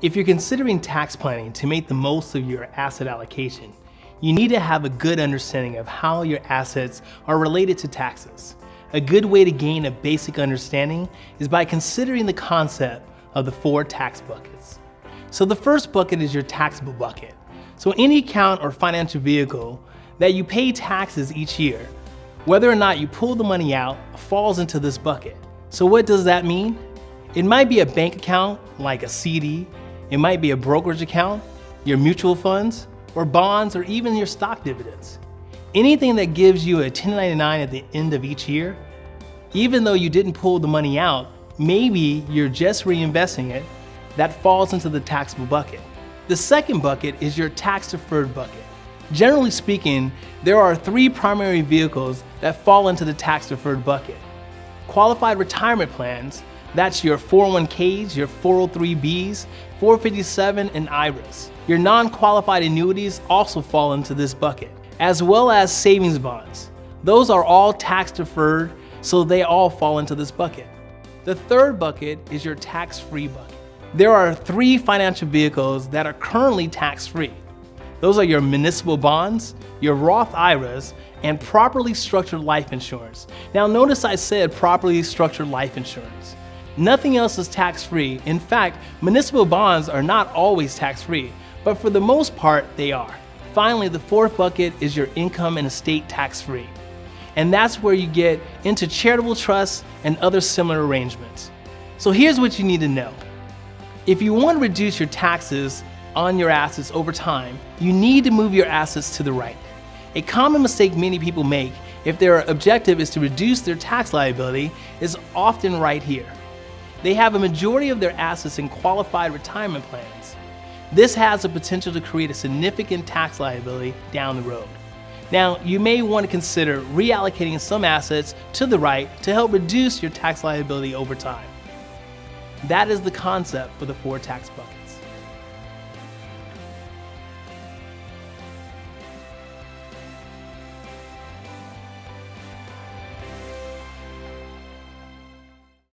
If you're considering tax planning to make the most of your asset allocation, you need to have a good understanding of how your assets are related to taxes. A good way to gain a basic understanding is by considering the concept of the 4 tax buckets. So the first bucket is your taxable bucket. So any account or financial vehicle that you pay taxes each year, whether or not you pull the money out, falls into this bucket. So what does that mean? It might be a bank account like a CD, it might be a brokerage account, your mutual funds, or bonds, or even your stock dividends. Anything that gives you a 1099 at the end of each year, even though you didn't pull the money out, maybe you're just reinvesting it, that falls into the taxable bucket. The second bucket is your tax-deferred bucket. Generally speaking, there are 3 primary vehicles that fall into the tax-deferred bucket. Qualified retirement plans, that's your 401ks, your 403bs, 457, and IRAs. Your non-qualified annuities also fall into this bucket, as well as savings bonds. Those are all tax-deferred, so they all fall into this bucket. The third bucket is your tax-free bucket. There are 3 financial vehicles that are currently tax-free. Those are your municipal bonds, your Roth IRAs, and properly structured life insurance. Now notice I said properly structured life insurance. Nothing else is tax-free. In fact, municipal bonds are not always tax-free, but for the most part, they are. Finally, the fourth bucket is your income and estate tax-free. And that's where you get into charitable trusts and other similar arrangements. So here's what you need to know. If you want to reduce your taxes on your assets over time, you need to move your assets to the right. A common mistake many people make if their objective is to reduce their tax liability is often right here. They have a majority of their assets in qualified retirement plans. This has the potential to create a significant tax liability down the road. Now, you may want to consider reallocating some assets to the right to help reduce your tax liability over time. That is the concept for the 4 tax buckets.